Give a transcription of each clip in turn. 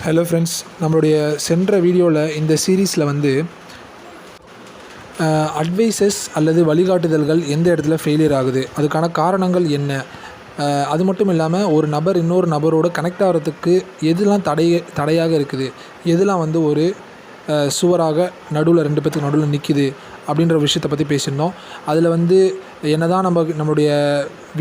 Hello friends, நம்மளுடைய சென்ற வீடியோவில் இந்த சீரீஸில் வந்து அட்வைசஸ் அல்லது வழிகாட்டுதல்கள் எந்த இடத்துல ஃபெயிலியர் ஆகுது, அதுக்கான காரணங்கள் என்ன, அது மட்டும் இல்லாமல் ஒரு நபர் இன்னொரு நபரோட கனெக்ட் ஆகிறதுக்கு எதுலாம் தடையாக இருக்குது, எதுலாம் வந்து ஒரு சுவராக நடுவில் ரெண்டு பேத்துக்கு நடுவில் நிற்கிது அப்படின்ற விஷயத்தை பற்றி பேசியிருந்தோம். அதில் வந்து என்னதான் நம்மளுடைய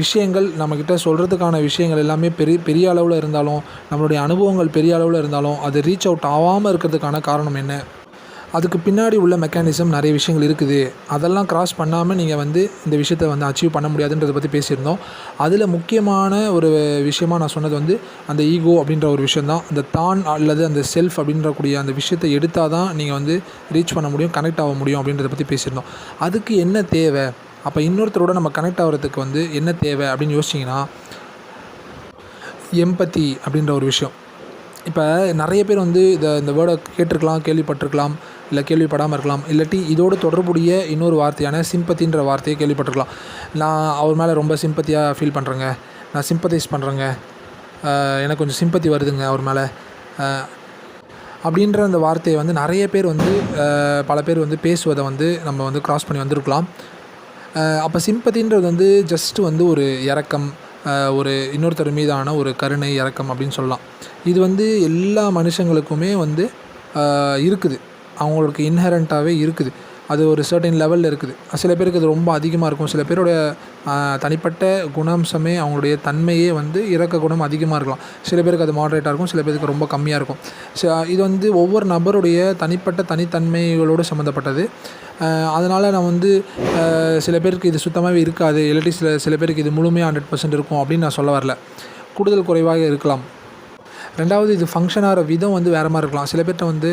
விஷயங்கள் நம்மக்கிட்ட சொல்கிறதுக்கான விஷயங்கள் எல்லாமே பெரிய அளவில் இருந்தாலும், நம்மளுடைய அனுபவங்கள் பெரிய அளவில் இருந்தாலும், அது ரீச் அவுட் ஆகாமல் இருக்கிறதுக்கான காரணம் என்ன, அதுக்கு பின்னாடி உள்ள மெக்கானிசம் நிறைய விஷயங்கள் இருக்குது, அதெல்லாம் கிராஸ் பண்ணாமல் நீங்கள் வந்து இந்த விஷயத்தை வந்து அச்சீவ் பண்ண முடியாதுன்றதை பற்றி பேசியிருந்தோம். அதில் முக்கியமான ஒரு விஷயமாக நான் சொன்னது வந்து அந்த ஈகோ அப்படின்ற ஒரு விஷயந்தான். அந்த தான் அல்லது அந்த செல்ஃப் அப்படின்றக்கூடிய அந்த விஷயத்தை எடுத்தால் தான் நீங்கள் வந்து ரீச் பண்ண முடியும், கனெக்ட் ஆக முடியும் அப்படின்றத பற்றி பேசியிருந்தோம். அதுக்கு என்ன தேவை, அப்போ இன்னொருத்தரோட நம்ம கனெக்ட் ஆகிறதுக்கு வந்து என்ன தேவை அப்படின்னு யோசிச்சிங்கன்னா, எம்பத்தி அப்படின்ற ஒரு விஷயம். இப்போ நிறைய பேர் வந்து இந்த வேர்டை கேட்டிருக்கலாம், கேள்விப்பட்டிருக்கலாம், இல்லை கேள்விப்படாமல் இருக்கலாம். இல்லாட்டி இதோடு தொடர்புடைய இன்னொரு வார்த்தையான சிம்பத்தின்ற வார்த்தையை கேள்விப்பட்டிருக்கலாம். நான் அவர் மேலே ரொம்ப சிம்பத்தியாக ஃபீல் பண்ணுறேங்க, நான் சிம்பத்தைஸ் பண்ணுறேங்க, எனக்கு கொஞ்சம் சிம்பத்தி வருதுங்க அவர் மேலே அப்படின்ற அந்த வார்த்தையை வந்து நிறைய பேர் வந்து பல பேர் வந்து பேசுவதை வந்து நம்ம வந்து க்ராஸ் பண்ணி வந்திருக்கலாம். அப்போ சிம்பத்தின்றது வந்து ஜஸ்ட்டு வந்து ஒரு இரக்கம், ஒரு இன்னொருத்தர் மீதான ஒரு கருணை, இரக்கம் அப்படின்னு சொல்லலாம். இது வந்து எல்லா மனுஷங்களுக்குமே வந்து இருக்குது, அவங்களுக்கு இன்ஹெரண்ட்டாகவே இருக்குது. அது ஒரு சர்டன் லெவலில் இருக்குது. சில பேருக்கு அது ரொம்ப அதிகமாக இருக்கும். சில பேரோட தனிப்பட்ட குணாம்சமே, அவங்களுடைய தன்மையே வந்து இரக்க குணம் அதிகமாக இருக்கலாம். சில பேருக்கு அது மாடரேட்டாக இருக்கும், சில பேருக்கு ரொம்ப கம்மியாக இருக்கும். இது வந்து ஒவ்வொரு நபருடைய தனிப்பட்ட தனித்தன்மைகளோடு சம்மந்தப்பட்டது. அதனால் நான் வந்து சில பேருக்கு இது சுத்தமாகவே இருக்காது, இல்லாட்டி சில பேருக்கு இது முழுமையாக 100% இருக்கும் அப்படின்னு நான் சொல்ல வரல. கூடுதல் குறைவாக இருக்கலாம். ரெண்டாவது, இது ஃபங்க்ஷன் ஆகிற விதம் வந்து வேறு மாதிரி இருக்கலாம். சில பேர்கிட்ட வந்து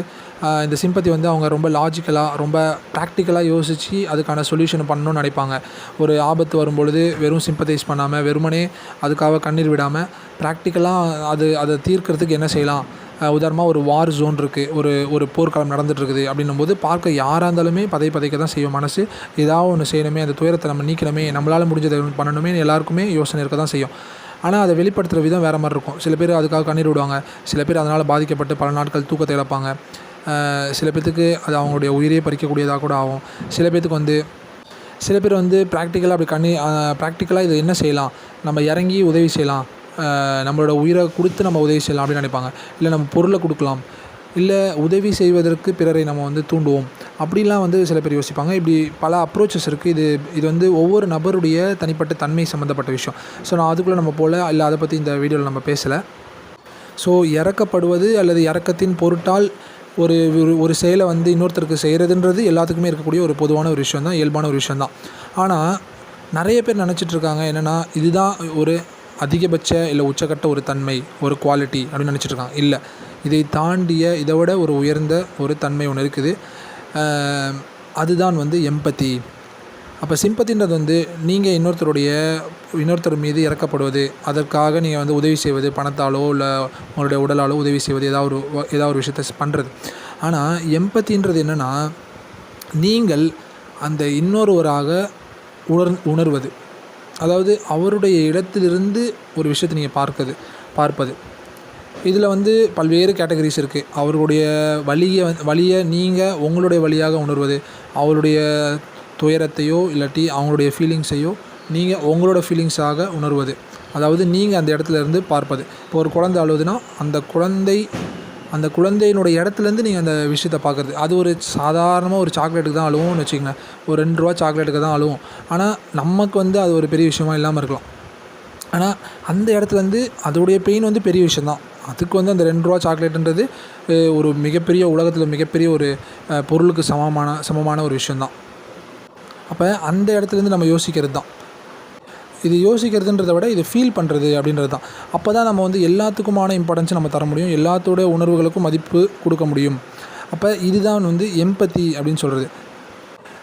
இந்த சிம்பத்தி வந்து அவங்க ரொம்ப லாஜிக்கலாக, ரொம்ப ப்ராக்டிக்கலாக யோசித்து அதுக்கான சொல்யூஷன் பண்ணணும்னு நினைப்பாங்க. ஒரு ஆபத்து வரும்பொழுது வெறும் சிம்பத்தைஸ் பண்ணாமல், வெறுமனே அதுக்காக கண்ணீர் விடாமல், ப்ராக்டிக்கலாக அதை தீர்க்கிறதுக்கு என்ன செய்யலாம். உதாரணமாக ஒரு வார் ஜோன் இருக்குது, ஒரு போர்க்களம் நடந்துகிட்ருக்குது அப்படின்னும்போது பார்க்க யாராக இருந்தாலுமே பதைக்க தான் செய்வோம். மனசு ஏதாவது ஒன்று செய்யணுமே, அந்த துயரத்தை நம்ம நீக்கணுமே, நம்மளால் முடிஞ்சதை பண்ணணுமே, எல்லாருக்குமே யோசனை இருக்க தான் செய்யும். ஆனால் அதை வெளிப்படுத்துகிற விதம் வேறு மாதிரி இருக்கும். சில பேர் அதுக்காக கண்ணீர் விடுவாங்க, சில பேர் அதனால் பாதிக்கப்பட்டு பல நாட்கள் தூக்கத்தை இழப்பாங்க. சில பேர்த்துக்கு அது அவங்களுடைய உயிரையே பறிக்கக்கூடியதாக கூட ஆகும். சில பேர் வந்து ப்ராக்டிக்கலாக இது என்ன செய்யலாம், நம்ம இறங்கி உதவி செய்யலாம், நம்மளோட உயிரை கொடுத்து நம்ம உதவி செய்யலாம் அப்படின்னு நினைப்பாங்க. இல்லை நம்ம பொருளை கொடுக்கலாம், இல்லை உதவி செய்வதற்கு பிறரை நம்ம வந்து தூண்டுவோம், அப்படிலாம் வந்து சில பேர் யோசிப்பாங்க. இப்படி பல அப்ரோச்சஸ் இருக்குது. இது வந்து ஒவ்வொரு நபருடைய தனிப்பட்ட தன்மை சம்மந்தப்பட்ட விஷயம். ஸோ நான் அதுக்குள்ளே நம்ம போல் இல்லை, அதை பற்றி இந்த வீடியோவில் நம்ம பேசலை. ஸோ இறக்கப்படுவது அல்லது இறக்கத்தின் பொருட்டால் ஒரு செயலை வந்து இன்னொருத்தருக்கு செய்கிறதுன்றது எல்லாத்துக்குமே இருக்கக்கூடிய ஒரு பொதுவான ஒரு விஷயம் தான், இயல்பான ஒரு விஷயம் தான். ஆனால் நிறைய பேர் நினச்சிட்ருக்காங்க என்னென்னா, இதுதான் ஒரு அதிகபட்ச இல்லை உச்சக்கட்ட ஒரு தன்மை, ஒரு குவாலிட்டி அப்படின்னு நினச்சிட்ருக்காங்க. இல்லை, இதை தாண்டிய, இதை விட ஒரு உயர்ந்த ஒரு தன்மை ஒன்று இருக்குது. அதுதான் வந்து எம்பத்தி. அப்போ சிம்பத்தின்றது வந்து நீங்கள் இன்னொருத்தர் மீது இறக்கப்படுவது, அதற்காக நீங்கள் வந்து உதவி செய்வது, பணத்தாலோ இல்லை உங்களுடைய உடலாலோ உதவி செய்வது, ஏதாவது ஒரு விஷயத்தை பண்ணுறது. ஆனால் எம்பத்தின்றது என்னென்னா, நீங்கள் அந்த இன்னொருவராக உணர்வது, அதாவது அவருடைய இடத்திலிருந்து ஒரு விஷயத்தை நீங்கள் பார்ப்பது. இதில் வந்து பல்வேறு கேட்டகரிஸ் இருக்குது. அவருடைய வலியை நீங்கள் உங்களுடைய வழியாக உணர்வது, அவருடைய துயரத்தையோ இல்லாட்டி அவங்களுடைய ஃபீலிங்ஸையோ நீங்கள் உங்களோட ஃபீலிங்ஸாக உணர்வது, அதாவது நீங்கள் அந்த இடத்துல இருந்து பார்ப்பது. இப்போ ஒரு குழந்தை அழுவுதுன்னா அந்த குழந்தையினுடைய இடத்துலேருந்து நீங்கள் அந்த விஷயத்தை பார்க்குறது. அது ஒரு சாதாரணமாக ஒரு சாக்லேட்டுக்கு தான் அழுவும்னு வச்சுக்கோங்க, ஒரு 2 ரூபா சாக்லேட்டுக்கு தான் அழுவும். ஆனால் நமக்கு வந்து அது ஒரு பெரிய விஷயமா இல்லாமல் இருக்கலாம். ஆனால் அந்த இடத்துலேருந்து அதோடைய பெயின் வந்து பெரிய விஷயந்தான். அதுக்கு வந்து அந்த 2 ரூபா சாக்லேட்டுன்றது ஒரு மிகப்பெரிய, உலகத்தில் மிகப்பெரிய ஒரு பொருளுக்கு சமமான ஒரு விஷயந்தான். அப்போ அந்த இடத்துலேருந்து நம்ம யோசிக்கிறது தான். இது யோசிக்கிறதுன்றதை விட இது ஃபீல் பண்ணுறது அப்படின்றது தான். அப்போ தான் நம்ம வந்து எல்லாத்துக்குமான இம்பார்ட்டன்ஸை நம்ம தர முடியும், எல்லாத்தோட உணர்வுகளுக்கும் மதிப்பு கொடுக்க முடியும். அப்போ இதுதான் வந்து எம்பத்தி அப்படின்னு சொல்கிறது.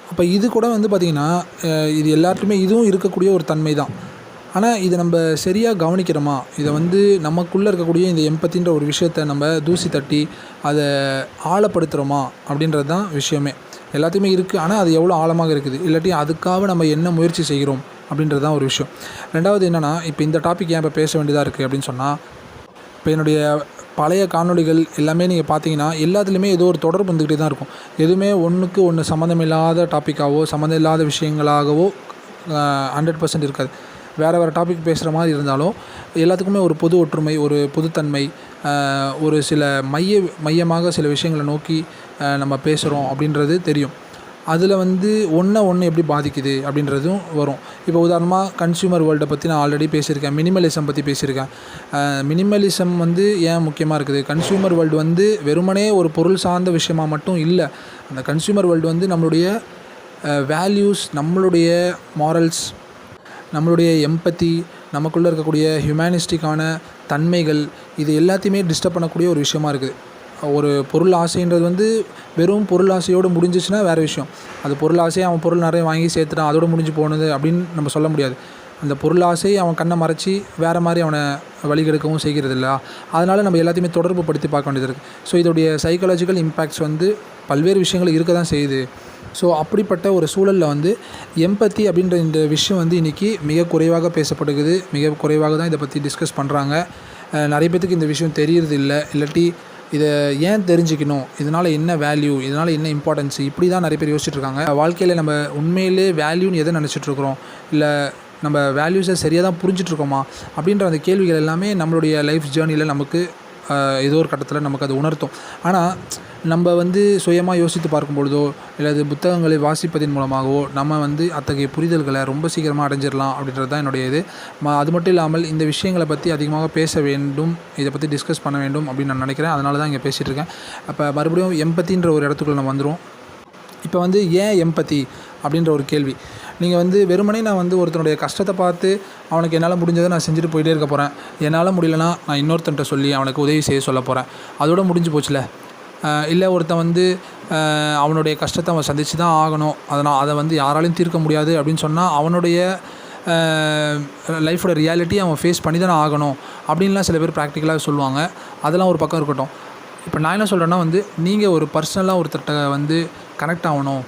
அப்போ இது கூட வந்து பார்த்திங்கன்னா, இது எல்லாத்துலேயுமே இதுவும் இருக்கக்கூடிய ஒரு தன்மை தான். ஆனால் இதை நம்ம சரியாக கவனிக்கிறோமா, இதை வந்து நமக்குள்ளே இருக்கக்கூடிய இந்த எம்பத்தின்ற ஒரு விஷயத்தை நம்ம தூசி தட்டி அதை ஆழப்படுத்துகிறோமா அப்படின்றது தான் விஷயமே. எல்லாத்தையுமே இருக்குது, ஆனால் அது எவ்வளோ ஆழமாக இருக்குது, இல்லாட்டி அதுக்காக நம்ம என்ன முயற்சி செய்கிறோம் அப்படின்றது தான் ஒரு விஷயம். ரெண்டாவது என்னென்னா, இப்போ இந்த டாபிக் ஏன் இப்போ பேச வேண்டியதாக இருக்குது அப்படின்னு சொன்னால், இப்போ என்னுடைய பழைய காணொளிகள் எல்லாமே நீங்கள் பார்த்தீங்கன்னா எல்லாத்துலேயுமே ஏதோ ஒரு தொடர்பு வந்துக்கிட்டே தான் இருக்கும். எதுவுமே ஒன்றுக்கு ஒன்று சம்மந்தம் இல்லாத டாப்பிக்காவோ சம்மந்தம் இல்லாத விஷயங்களாகவோ 100% இருக்காது. வேறு டாபிக் பேசுகிற மாதிரி இருந்தாலும் எல்லாத்துக்குமே ஒரு பொது ஒற்றுமை, ஒரு பொதுத்தன்மை, ஒரு சில மையமாக சில விஷயங்களை நோக்கி நம்ம பேசுகிறோம் அப்படின்றது தெரியும். அதில் வந்து ஒன்று எப்படி பாதிக்குது அப்படின்றதும் வரும். இப்போ உதாரணமாக கன்சியூமர் வேர்ல்டை பற்றி நான் ஆல்ரெடி பேசியிருக்கேன். மினிமலிசம் பற்றி பேசியிருக்கேன். மினிமலிசம் வந்து ஏன் முக்கியமாக இருக்குது? கன்சியூமர் வேர்ல்டு வந்து வெறுமனே ஒரு பொருள் சார்ந்த விஷயமாக மட்டும் இல்லை. அந்த கன்சியூமர் வேர்ல்டு வந்து நம்மளுடைய வேல்யூஸ், நம்மளுடைய மாரல்ஸ், நம்மளுடைய எம்பத்தி, நமக்குள்ளே இருக்கக்கூடிய ஹியூமனிஸ்டிக்கான தன்மைகள், இது எல்லாத்தையுமே டிஸ்டர்ப் பண்ணக்கூடிய ஒரு விஷயமா இருக்குது. ஒரு பொருள் ஆசைன்றது வந்து வெறும் பொருள் ஆசையோடு முடிஞ்சிச்சுன்னா வேறு விஷயம். அது பொருள் ஆசையை அவன் பொருள் நிறைய வாங்கி சேர்த்துட்டான், அதோடு முடிஞ்சு போனது அப்படின்னு நம்ம சொல்ல முடியாது. அந்த பொருள் ஆசை அவன் கண்ணை மறைச்சி வேறு மாதிரி அவனை வழிகெடுக்கவும் செய்கிறது இல்லை. அதனால் நம்ம எல்லாத்தையுமே தொடர்பு படுத்தி பார்க்க வேண்டியது இருக்குது. ஸோ இதோடைய சைக்காலஜிக்கல் இம்பேக்ட்ஸ் வந்து பல்வேறு விஷயங்கள் இருக்க தான் செய்யுது. ஸோ அப்படிப்பட்ட ஒரு சூழலில் வந்து எம்பத்தி அப்படின்ற இந்த விஷயம் வந்து இன்றைக்கி மிக குறைவாக பேசப்படுகிறது. மிக குறைவாக தான் இதை பற்றி டிஸ்கஸ் பண்ணுறாங்க. நிறைய பேத்துக்கு இந்த விஷயம் தெரியறது இல்லை. இல்லாட்டி இதை ஏன் தெரிஞ்சுக்கணும், இதனால் என்ன வேல்யூ, இதனால் என்ன இம்பார்ட்டன்ஸ், இப்படி தான் நிறைய பேர் யோசிச்சுட்ருக்காங்க. வாழ்க்கையில் நம்ம உண்மையிலே வேல்யூன்னு எதை நினச்சிட்ருக்குறோம், இல்லை நம்ம வேல்யூஸை சரியாக தான் புரிஞ்சிட்ருக்கோமா அப்படின்ற அந்த கேள்விகள் எல்லாமே நம்மளுடைய லைஃப் ஜேர்னியில் நமக்கு ஏதோ ஒரு கட்டத்தில் நமக்கு அது உணர்த்தும். ஆனால் நம்ம வந்து சுயமாக யோசித்து பார்க்கும்பொழுதோ இல்லை புத்தகங்களை வாசிப்பதன் மூலமாகவோ நம்ம வந்து அத்தகைய புரிதல்களை ரொம்ப சீக்கிரமாக அடைஞ்சிடலாம் அப்படின்றது தான் என்னுடைய இது. அது மட்டும் இல்லாமல் இந்த விஷயங்களை பற்றி அதிகமாக பேச வேண்டும், இதை பற்றி டிஸ்கஸ் பண்ண வேண்டும் அப்படின்னு நான் நினைக்கிறேன். அதனால தான் இங்கே பேசிகிட்டு இருக்கேன். அப்போ மறுபடியும் எம்பத்தின்ற ஒரு இடத்துக்குள்ள நம்ம வந்துடும். இப்போ வந்து ஏன் எம்பத்தி அப்படின்ற ஒரு கேள்வி. நீங்கள் வந்து வெறுமனே நான் வந்து ஒருத்தனுடைய கஷ்டத்தை பார்த்து அவனுக்கு என்னால் முடிஞ்சதை நான் செஞ்சுட்டு போயிட்டே இருக்க போகிறேன். என்னால் முடியலன்னா நான் இன்னொருத்தன்ட்ட சொல்லி அவனுக்கு உதவி செய்ய சொல்ல போகிறேன். அதோட முடிஞ்சு போச்சுல. இல்லை ஒருத்தன் வந்து அவனுடைய கஷ்டத்தை அவன் சந்தித்து தான் ஆகணும், அதை வந்து யாராலையும் தீர்க்க முடியாது அப்படின்னு சொன்னால் அவனுடைய லைஃபோட ரியாலிட்டி அவன் ஃபேஸ் பண்ணி தானே ஆகணும் அப்படின்லாம் சில பேர் ப்ராக்டிக்கலாக சொல்லுவாங்க. அதெல்லாம் ஒரு பக்கம் இருக்கட்டும். இப்போ நான் என்ன சொல்கிறேன்னா வந்து நீங்கள் ஒரு பர்சனலாக ஒருத்தர்கிட்ட வந்து கனெக்ட் ஆகணும்,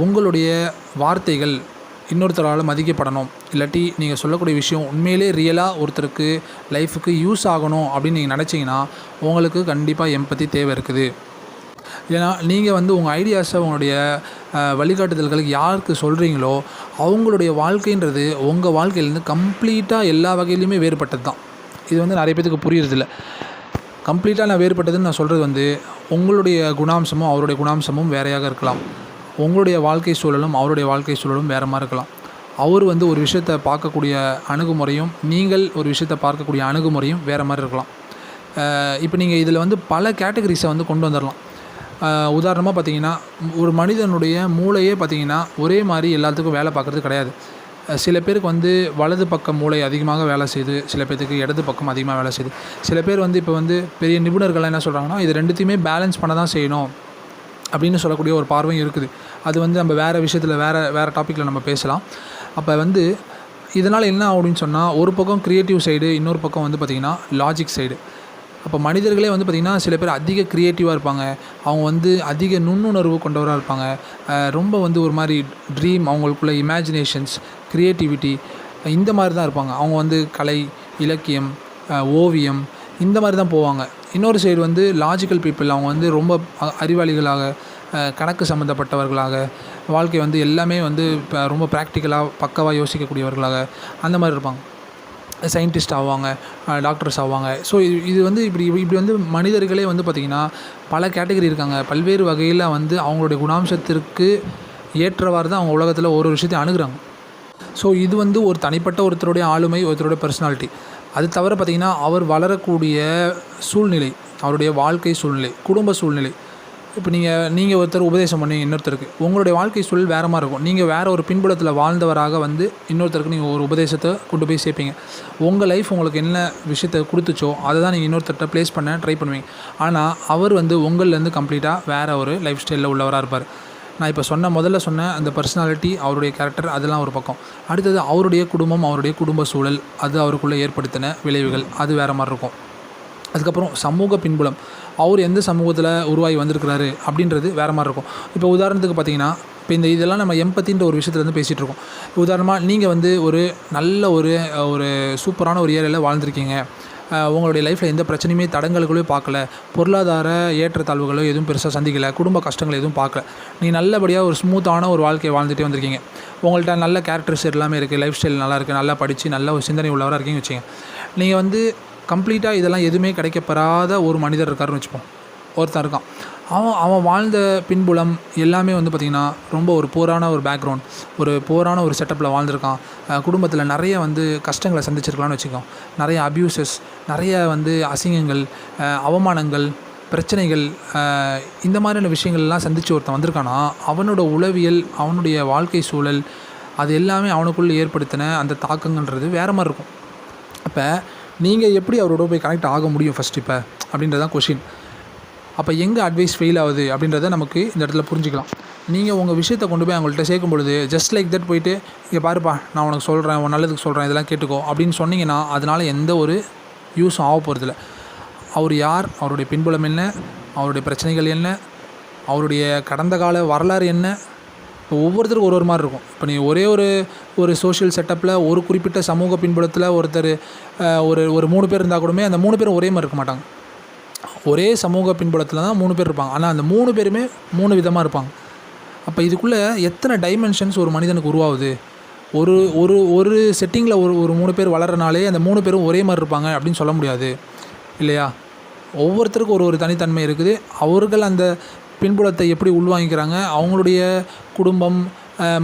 உங்களுடைய வார்த்தைகள் இன்னொருத்தரால் மதிக்கப்படணும், இல்லாட்டி நீங்கள் சொல்லக்கூடிய விஷயம் உண்மையிலே ரியலாக ஒருத்தருக்கு லைஃபுக்கு யூஸ் ஆகணும் அப்படின்னு நீங்கள் நினச்சிங்கன்னா உங்களுக்கு கண்டிப்பாக எம்பத்தி தேவை இருக்குது. ஏன்னா நீங்கள் வந்து உங்கள் ஐடியாஸை உங்களுடைய வழிகாட்டுதல்களுக்கு யாருக்கு சொல்கிறீங்களோ அவங்களுடைய வாழ்க்கைன்றது உங்கள் வாழ்க்கையிலேருந்து கம்ப்ளீட்டாக எல்லா வகையிலையுமே வேறுபட்டது தான். இது வந்து நிறைய பேத்துக்கு புரியறதில்ல. கம்ப்ளீட்டாக நான் வேறுபட்டதுன்னு நான் சொல்கிறது வந்து உங்களுடைய குணாம்சமும் அவருடைய குணாம்சமும் வேறையாக இருக்கலாம். உங்களுடைய வாழ்க்கை சூழலும் அவருடைய வாழ்க்கை சூழலும் வேறு மாதிரி இருக்கலாம். அவர் வந்து ஒரு விஷயத்தை பார்க்கக்கூடிய அணுகுமுறையும் நீங்கள் ஒரு விஷயத்தை பார்க்கக்கூடிய அணுகுமுறையும் வேறு மாதிரி இருக்கலாம். இப்போ நீங்கள் இதில் வந்து பல கேட்டகரிஸை வந்து கொண்டு வந்துடலாம். உதாரணமாக பார்த்தீங்கன்னா ஒரு மனிதனுடைய மூளையே பார்த்திங்கன்னா ஒரே மாதிரி எல்லாத்துக்கும் வேலை பார்க்குறது கிடையாது. சில பேருக்கு வந்து வலது பக்கம் மூளை அதிகமாக வேலை செய்யுது, சில பேருக்கு இடது பக்கம் அதிகமாக வேலை செய்யுது. சில பேர் வந்து இப்போ வந்து பெரிய நிபுணர்கள்லாம் என்ன சொல்கிறாங்கன்னா இது ரெண்டுத்தையுமே பேலன்ஸ் பண்ண தான் செய்யணும் அப்படின்னு சொல்லக்கூடிய ஒரு பார்வையும் இருக்குது. அது வந்து நம்ம வேறு விஷயத்தில் வேறு டாப்பிக்கில் நம்ம பேசலாம். அப்போ வந்து இதனால் என்ன அப்படின்னு சொன்னால் ஒரு பக்கம் க்ரியேட்டிவ் சைடு, இன்னொரு பக்கம் வந்து பார்த்திங்கன்னா லாஜிக் சைடு. அப்போ மனிதர்களே வந்து பார்த்திங்கன்னா சில பேர் அதிக க்ரியேட்டிவாக இருப்பாங்க, அவங்க வந்து அதிக நுண்ணுணர்வு கொண்டவராக இருப்பாங்க, ரொம்ப வந்து ஒரு மாதிரி ட்ரீம், அவங்களுக்குள்ள இமேஜினேஷன்ஸ், க்ரியேட்டிவிட்டி இந்த மாதிரி தான் இருப்பாங்க. அவங்க வந்து கலை, இலக்கியம், ஓவியம் இந்த மாதிரி தான் போவாங்க. இன்னொரு சைடு வந்து லாஜிக்கல் பீப்புள், அவங்க வந்து ரொம்ப அறிவாளிகளாக, கணக்கு சம்மந்தப்பட்டவர்களாக, வாழ்க்கை வந்து எல்லாமே வந்து இப்போ ரொம்ப ப்ராக்டிக்கலாக பக்காவாக யோசிக்கக்கூடியவர்களாக அந்த மாதிரி இருப்பாங்க. சயின்டிஸ்ட் ஆவாங்க, டாக்டர்ஸ் ஆவாங்க. ஸோ இது வந்து இப்படி வந்து மனிதர்களே வந்து பார்த்திங்கன்னா பல கேட்டகரி இருக்காங்க. பல்வேறு வகையில் வந்து அவங்களுடைய குணாம்சத்திற்கு ஏற்றவாறு தான் அவங்க உலகத்தில் ஒரு விஷயத்தையும் அணுகுறாங்க. ஸோ இது வந்து ஒரு தனிப்பட்ட ஒருத்தருடைய ஆளுமை, ஒருத்தருடைய பர்சனாலிட்டி. அது தவிர பார்த்திங்கன்னா அவர் வளரக்கூடிய சூழ்நிலை, அவருடைய வாழ்க்கை சூழ்நிலை, குடும்ப சூழ்நிலை. இப்போ நீங்கள் ஒருத்தர் உபதேசம் பண்ணி இன்னொருத்தருக்கு உங்களுடைய வாழ்க்கை சூழல் வேறு மாதிரி இருக்கும். நீங்கள் வேறு ஒரு பின்புலத்தில் வாழ்ந்தவராக வந்து இன்னொருத்தருக்கு நீங்கள் ஒரு உபதேசத்தை கொண்டு போய் சேர்ப்பீங்க. உங்கள் லைஃப் உங்களுக்கு என்ன விஷயத்தை கொடுத்துச்சோ அதை தான் நீங்கள் இன்னொருத்தர்கிட்ட ப்ளேஸ் பண்ண ட்ரை பண்ணுவீங்க. ஆனால் அவர் வந்து உங்கள்லேருந்து கம்ப்ளீட்டாக வேறு ஒரு லைஃப் ஸ்டைலில் உள்ளவராக இருப்பார். நான் இப்போ முதல்ல சொன்ன அந்த பர்சனாலிட்டி, அவருடைய கேரக்டர், அதெல்லாம் ஒரு பக்கம். அடுத்தது அவருடைய குடும்பம், அவருடைய குடும்ப சூழல், அது அவருக்குள்ளே ஏற்படுத்தின விளைவுகள், அது வேறு மாதிரி இருக்கும். அதுக்கப்புறம் சமூக பின்புலம், அவர் எந்த சமூகத்தில் உருவாகி வந்திருக்கிறாரு அப்படின்றது வேறு மாதிரி இருக்கும். இப்போ உதாரணத்துக்கு பார்த்திங்கன்னா இப்போ இதெல்லாம் நம்ம எம்பத்தின்ற ஒரு விஷயத்துலேருந்து பேசிகிட்டு இருக்கோம். உதாரணமாக நீங்கள் வந்து ஒரு நல்ல ஒரு சூப்பரான ஒரு ஏரியாவில் வாழ்ந்துருக்கீங்க. உங்களுடைய லைஃப்பில் எந்த பிரச்சனையுமே தடங்கல்களோ பார்க்கல, பொருளாதார ஏற்றத்தாழ்வுகளோ எதுவும் பெருசாக சந்திக்கலை, குடும்ப கஷ்டங்கள் எதுவும் பார்க்கல, நீங்கள் நல்லபடியாக ஒரு ஸ்மூத்தான ஒரு வாழ்க்கையை வாழ்ந்துகிட்டே வந்திருக்கீங்க. உங்கள்கிட்ட நல்ல கேரக்டர்ஸ் எல்லாமே இருக்குது, லைஃப் ஸ்டைல் நல்லா இருக்குது, நல்லா படித்து நல்ல ஒரு சிந்தனை உள்ளவராக இருக்கீங்கன்னு வச்சுங்க. நீங்கள் வந்து கம்ப்ளீட்டாக இதெல்லாம் எதுவுமே கிடைக்கப்பெறாத ஒரு மனிதர் இருக்காருன்னு வச்சுப்போம். ஒருத்தன் இருக்கான், அவன் வாழ்ந்த பின்புலம் எல்லாமே வந்து பார்த்திங்கன்னா ரொம்ப ஒரு போரான ஒரு பேக்ரவுண்ட், ஒரு போரான ஒரு செட்டப்பில் வாழ்ந்திருக்கான். குடும்பத்தில் நிறைய வந்து கஷ்டங்களை சந்திச்சிருக்கலாம்னு வச்சுக்கோம். நிறைய அப்யூசஸ், நிறைய வந்து அசிங்கங்கள், அவமானங்கள், பிரச்சனைகள், இந்த மாதிரியான விஷயங்கள்லாம் சந்தித்து ஒருத்தன் வந்திருக்கானா, அவனோட உளவியல், அவனுடைய வாழ்க்கை சூழல், அது எல்லாமே அவனுக்குள்ளே ஏற்படுத்தின அந்த தாக்கங்கள்ன்றது வேறு மாதிரி இருக்கும். அப்போ நீங்கள் எப்படி அவரோட போய் கனெக்ட் ஆக முடியும் ஃபஸ்ட் இப்போ அப்படின்றதான் கொஷின். அப்போ எங்கே அட்வைஸ் ஃபெயில் ஆகுது அப்படின்றத நமக்கு இந்த இடத்துல புரிஞ்சுக்கலாம். நீங்கள் உங்கள் விஷயத்தை கொண்டு போய் அவங்கள்ட்ட சேர்க்கும் பொழுது ஜஸ்ட் லைக் தட் போயிட்டு, இங்கே பாருப்பா நான் உனக்கு சொல்கிறேன், உன் நல்லதுக்கு சொல்கிறேன், இதெல்லாம் கேட்டுக்கோ அப்படின்னு சொன்னீங்கன்னா அதனால் எந்த ஒரு யூஸும் ஆக போகிறதில்ல. அவர் யார், அவருடைய பின்புலம் என்ன, அவருடைய பிரச்சனைகள் என்ன, அவருடைய கடந்த கால வரலாறு என்ன, இப்போ ஒவ்வொருத்தருக்கும் ஒரு மாதிரி இருக்கும். இப்போ நீ ஒரே ஒரு சோஷியல் செட்டப்பில் ஒரு குறிப்பிட்ட சமூக பின்புலத்தில் ஒருத்தர் ஒரு 3 பேர் இருந்தால் கூடமே அந்த 3 பேரும் ஒரே மாதிரி இருக்க மாட்டாங்க. ஒரே சமூக பின்புலத்தில் தான் 3 பேர் இருப்பாங்க, ஆனால் அந்த 3 பேருமே 3 விதமாக இருப்பாங்க. அப்போ இதுக்குள்ளே எத்தனை டைமென்ஷன்ஸ் ஒரு மனிதனுக்கு உருவாகுது. ஒரு செட்டிங்கில் ஒரு 3 பேர் வளர்றனாலே அந்த 3 பேரும் ஒரே மாதிரி இருப்பாங்க அப்படின்னு சொல்ல முடியாது இல்லையா? ஒவ்வொருத்தருக்கும் ஒரு தனித்தன்மை இருக்குது. அவர்கள் அந்த பின்புலத்தை எப்படி உள்வாங்கிக்கிறாங்க, அவங்களுடைய குடும்பம்,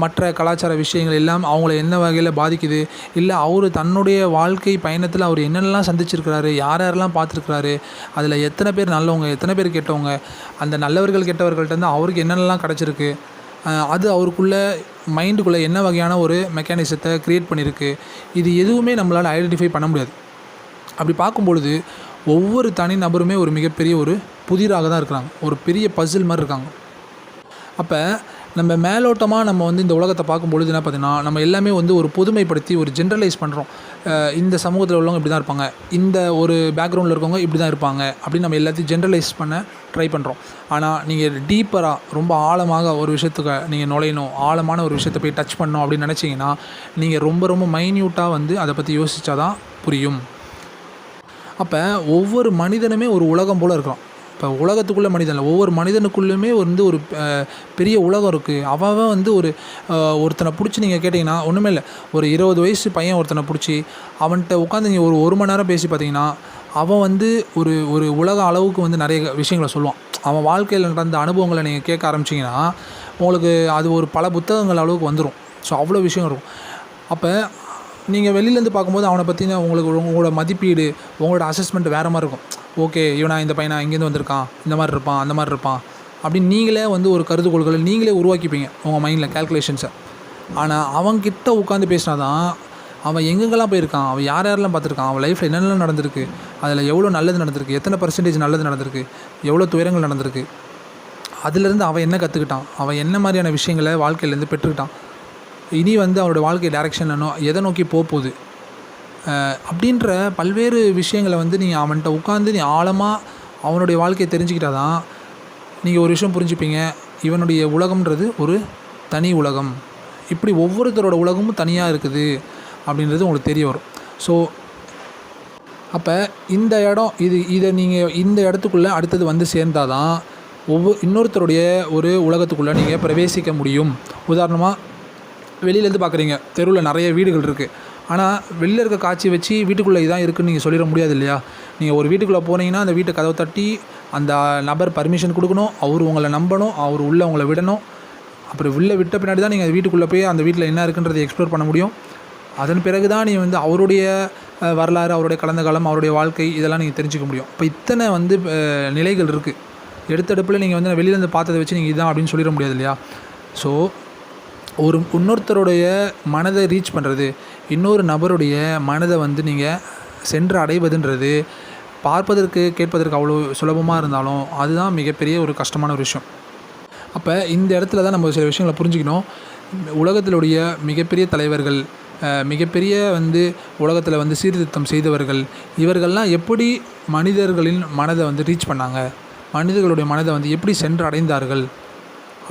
மற்ற கலாச்சார விஷயங்கள் எல்லாம் அவங்கள என்ன வகையில் பாதிக்குது, இல்லை அவர் தன்னுடைய வாழ்க்கை பயணத்தில் அவர் என்னென்னலாம் சந்திச்சிருக்கிறாரு, யாரெல்லாம் பார்த்துருக்குறாரு, அதில் எத்தனை பேர் நல்லவங்க, எத்தனை பேர் கெட்டவங்க, அந்த நல்லவர்கள் கெட்டவர்கள்ட்டேருந்து அவருக்கு என்னென்னலாம் கிடச்சிருக்கு, அது அவருக்குள்ளே மைண்டுக்குள்ளே என்ன வகையான ஒரு மெக்கானிசத்தை க்ரியேட் பண்ணியிருக்கு, இது எதுவுமே நம்மளால் ஐடென்டிஃபை பண்ண முடியாது. அப்படி பார்க்கும்பொழுது ஒவ்வொரு தனி நபருமே ஒரு மிகப்பெரிய ஒரு புதிராக தான் இருக்கிறாங்க, ஒரு பெரிய பசில் மாதிரி இருக்காங்க. அப்போ நம்ம மேலோட்டமாக நம்ம வந்து இந்த உலகத்தை பார்க்கும்பொழுது என்ன பார்த்தீங்கன்னா, நம்ம எல்லாமே வந்து ஒரு பொதுமைப்படுத்தி ஒரு ஜென்ரலைஸ் பண்ணுறோம். இந்த சமூகத்தில் உள்ளவங்க இப்படி தான் இருப்பாங்க, இந்த ஒரு பேக்ரவுண்டில் இருக்கவங்க இப்படி தான் இருப்பாங்க அப்படின்னு நம்ம எல்லாத்தையும் ஜென்ரலைஸ் பண்ண ட்ரை பண்ணுறோம். ஆனால் நீங்கள் டீப்பராக ரொம்ப ஆழமாக ஒரு விஷயத்துக்கு நீங்கள் நுழையணும், ஆழமான ஒரு விஷயத்தை போய் டச் பண்ணணும் அப்படின்னு நினச்சிங்கன்னா நீங்கள் ரொம்ப ரொம்ப மைன்யூட்டாக வந்து அதை பற்றி யோசித்தா தான் புரியும். அப்போ ஒவ்வொரு மனிதனுமே ஒரு உலகம் போல் இருக்கிறான். இப்போ உலகத்துக்குள்ளே மனிதன் இல்லை, ஒவ்வொரு மனிதனுக்குள்ளேயுமே வந்து ஒரு பெரிய உலகம் இருக்குது. அவன் வந்து ஒருத்தனை பிடிச்சி நீங்கள் கேட்டிங்கன்னா ஒன்றுமே இல்லை, ஒரு 20 வயசு பையன் ஒருத்தனை பிடிச்சி அவன்கிட்ட உட்காந்து நீங்கள் ஒரு மணி நேரம் பேசி பார்த்தீங்கன்னா அவன் வந்து ஒரு உலக அளவுக்கு வந்து நிறைய விஷயங்களை சொல்லுவான். அவன் வாழ்க்கையில் நடந்த அனுபவங்களை நீங்கள் கேட்க ஆரம்பிச்சிங்கன்னா உங்களுக்கு அது ஒரு பல புத்தகங்கள் அளவுக்கு வந்துடும். ஸோ அவ்வளோ விஷயம் இருக்கும். அப்போ நீங்கள் வெளியிலேருந்து பார்க்கும்போது அவனை பற்றின உங்களோட மதிப்பீடு, உங்களோட அசஸ்மெண்ட் வேறு மாதிரி இருக்கும். ஓகே, இவனா இந்த பையனா இங்கேருந்து வந்திருக்கான், இந்த மாதிரி இருப்பான், அந்த மாதிரி இருப்பான் அப்படின்னு நீங்களே வந்து ஒரு கருதுகோள்களை நீங்களே உருவாக்கிப்பீங்க உங்கள் மைண்டில், கேல்குலேஷன்ஸை. ஆனால் அவன்கிட்ட உட்காந்து பேசினா தான் அவன் எங்கெங்கெல்லாம் போயிருக்கான், அவன் யாரெல்லாம் பார்த்துருக்கான், அவன் லைஃப்பில் என்னென்னலாம் நடந்திருக்கு, அதில் எவ்வளோ நல்லது நடந்திருக்கு, எத்தனை % நல்லது நடந்திருக்கு, எவ்வளோ துயரங்கள் நடந்திருக்கு, அதுலேருந்து அவன் என்ன கற்றுக்கிட்டான், அவன் என்ன மாதிரியான விஷயங்களை வாழ்க்கையிலேருந்து பெற்றுக்கிட்டான், இனி வந்து அவனோட வாழ்க்கை டைரெக்ஷன் எதை நோக்கி போகுது அப்படின்ற பல்வேறு விஷயங்களை வந்து நீங்கள் அவன்கிட்ட உட்காந்து நீ ஆழமாக அவனுடைய வாழ்க்கையை தெரிஞ்சுக்கிட்டால் தான் நீங்கள் ஒரு விஷயம் புரிஞ்சுப்பீங்க. இவனுடைய உலகம்ன்றது ஒரு தனி உலகம், இப்படி ஒவ்வொருத்தரோட உலகமும் தனியாக இருக்குது அப்படின்றது உங்களுக்கு தெரிய வரும். ஸோ அப்போ இந்த இடம் இதை நீங்கள் இந்த இடத்துக்குள்ளே அடுத்தது வந்து சேர்ந்தால் தான் இன்னொருத்தருடைய ஒரு உலகத்துக்குள்ளே நீங்கள் பிரவேசிக்க முடியும். உதாரணமாக வெளியிலேருந்து பார்க்குறீங்க, தெருவில் நிறைய வீடுகள் இருக்குது, ஆனால் வெளியில் இருக்க காட்சி வச்சு வீட்டுக்குள்ளே இதான் இருக்குதுன்னு நீங்கள் சொல்லிட முடியாது இல்லையா? நீங்கள் ஒரு வீட்டுக்குள்ளே போனீங்கன்னா அந்த வீட்டை கதவை தட்டி அந்த நபர் பர்மிஷன் கொடுக்கணும், அவர் உங்களை நம்பணும், அவர் உள்ளே உங்களை விடணும். அப்புறம் உள்ளே விட்ட பின்னாடி தான் நீங்கள் வீட்டுக்குள்ளே போய் அந்த வீட்டில் என்ன இருக்குன்றதை எக்ஸ்ப்ளோர் பண்ண முடியும். அதன் பிறகு தான் நீங்கள் வந்து அவருடைய வரலாறு, அவருடைய கடந்த காலம், அவருடைய வாழ்க்கை இதெல்லாம் நீங்கள் தெரிஞ்சுக்க முடியும். இப்போ இத்தனை வந்து நிலைகள் இருக்குது. எடுத்தடுப்பில் நீங்கள் வந்து வெளியிலேருந்து பார்த்ததை வச்சு நீங்கள் இதான் அப்படின்னு சொல்லிட முடியாது இல்லையா? ஸோ இன்னொருத்தருடைய மனதை ரீச் பண்ணுறது, இன்னொரு நபருடைய மனதை வந்து நீங்கள் சென்று அடைவதுன்றது பார்ப்பதற்கு கேட்பதற்கு அவ்வளோ சுலபமாக இருந்தாலும் அதுதான் மிகப்பெரிய ஒரு கஷ்டமான ஒரு விஷயம். அப்போ இந்த இடத்துல தான் நம்ம சில விஷயங்களை புரிஞ்சுக்கணும். உலகத்திலுடைய மிகப்பெரிய தலைவர்கள், மிகப்பெரிய வந்து உலகத்தில் வந்து சீர்திருத்தம் செய்தவர்கள், இவர்கள்லாம் எப்படி மனிதர்களின் மனதை வந்து ரீச் பண்ணாங்க, மனிதர்களுடைய மனதை வந்து எப்படி சென்று அடைந்தார்கள்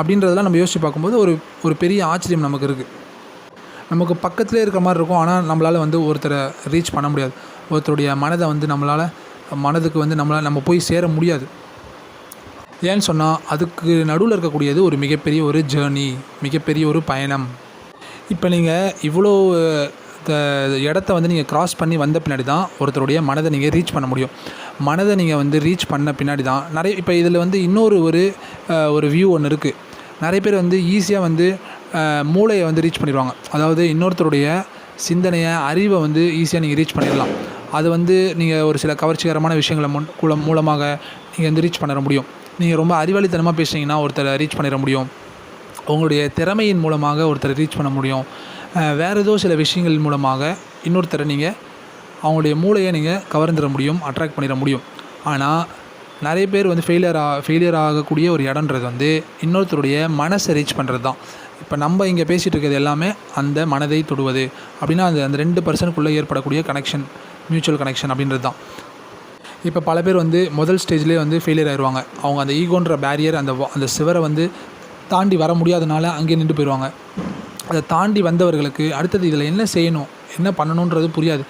அப்படின்றதெல்லாம் நம்ம யோசித்து பார்க்கும்போது ஒரு பெரிய ஆச்சரியம் நமக்கு இருக்குது. நமக்கு பக்கத்துலேயே இருக்கிற மாதிரி இருக்கும், ஆனால் நம்மளால் வந்து ஒருத்தரை ரீச் பண்ண முடியாது. ஒருத்தருடைய மனதை வந்து மனதுக்கு வந்து நம்ம போய் சேர முடியாது. ஏன்னு சொன்னால் அதுக்கு நடுவில் இருக்கக்கூடியது ஒரு மிகப்பெரிய ஒரு ஜேர்னி, மிகப்பெரிய ஒரு பயணம். இப்போ நீங்கள் இவ்வளோ இடத்த வந்து நீங்கள் க்ராஸ் பண்ணி வந்த பின்னாடி தான் ஒருத்தருடைய மனதை நீங்கள் ரீச் பண்ண முடியும். மனதை நீங்கள் வந்து ரீச் பண்ண பின்னாடி தான் இப்போ இதில் வந்து இன்னொரு ஒரு வியூ ஒன்று இருக்குது. நிறைய பேர் வந்து ஈஸியாக வந்து மூளையை வந்து ரீச் பண்ணிடுவாங்க. அதாவது இன்னொருத்தருடைய சிந்தனையை, அறிவை வந்து ஈஸியாக நீங்கள் ரீச் பண்ணிடலாம். அது வந்து நீங்கள் ஒரு சில கவர்ச்சிகரமான விஷயங்களை மூலமாக நீங்கள் வந்து ரீச் பண்ண முடியும். நீங்கள் ரொம்ப அறிவாளித்தனமாக பேசுனீங்கன்னா ஒருத்தரை ரீச் பண்ணிட முடியும். உங்களுடைய திறமையின் மூலமாக ஒருத்தரை ரீச் பண்ண முடியும். வேறு ஏதோ சில விஷயங்கள் மூலமாக இன்னொருத்தரை நீங்கள் அவங்களுடைய மூளையை நீங்கள் கவர்ந்துட முடியும், அட்ராக்ட் பண்ணிட முடியும். ஆனால் நிறைய பேர் வந்து ஃபெயிலியர் ஆகக்கூடிய ஒரு இடன்றது வந்து இன்னொருத்தருடைய மனசை ரீச் பண்ணுறது தான். இப்போ நம்ம இங்கே பேசிகிட்டு இருக்கிறது எல்லாமே அந்த மனதை தொடுவது அப்படின்னா அந்த 2 பர்சனுக்குள்ளே ஏற்படக்கூடிய கனெக்ஷன், மியூச்சுவல் கனெக்ஷன் அப்படின்றது தான். இப்போ பல பேர் வந்து முதல் ஸ்டேஜ்லேயே வந்து ஃபெயிலியர் ஆயிடுவாங்க. அவங்க அந்த ஈகோன்ற பேரியர், அந்த சுவரை வந்து தாண்டி வர முடியாதனால அங்கேயே நின்று போயிடுவாங்க. அதை தாண்டி வந்தவர்களுக்கு அடுத்தது இதில் என்ன செய்யணும், என்ன பண்ணணுன்றது புரியாது.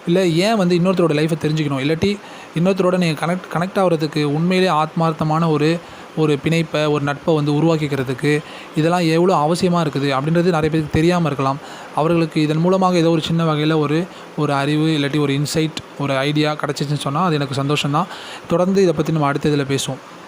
இல்லை ஏன் வந்து இன்னொருத்தரோட லைஃப்பை தெரிஞ்சுக்கணும், இல்லாட்டி இன்னொருத்தரோட நீங்கள் கனெக்ட் ஆகிறதுக்கு உண்மையிலே ஆத்மார்த்தமான ஒரு பிணைப்பை, ஒரு நட்பை வந்து உருவாக்கிக்கிறதுக்கு இதெல்லாம் எவ்வளோ அவசியமாக இருக்குது அப்படின்றது நிறைய பேருக்கு தெரியாமல் இருக்கலாம். அவர்களுக்கு இதன் மூலமாக ஏதோ ஒரு சின்ன வகையில் ஒரு அறிவு இல்லாட்டி ஒரு இன்சைட், ஒரு ஐடியா கிடச்சிச்சின்னு சொன்னால் அது எனக்கு சந்தோஷம்தான். தொடர்ந்து இதை பற்றி நம்ம அடுத்த இதில் பேசுவோம்.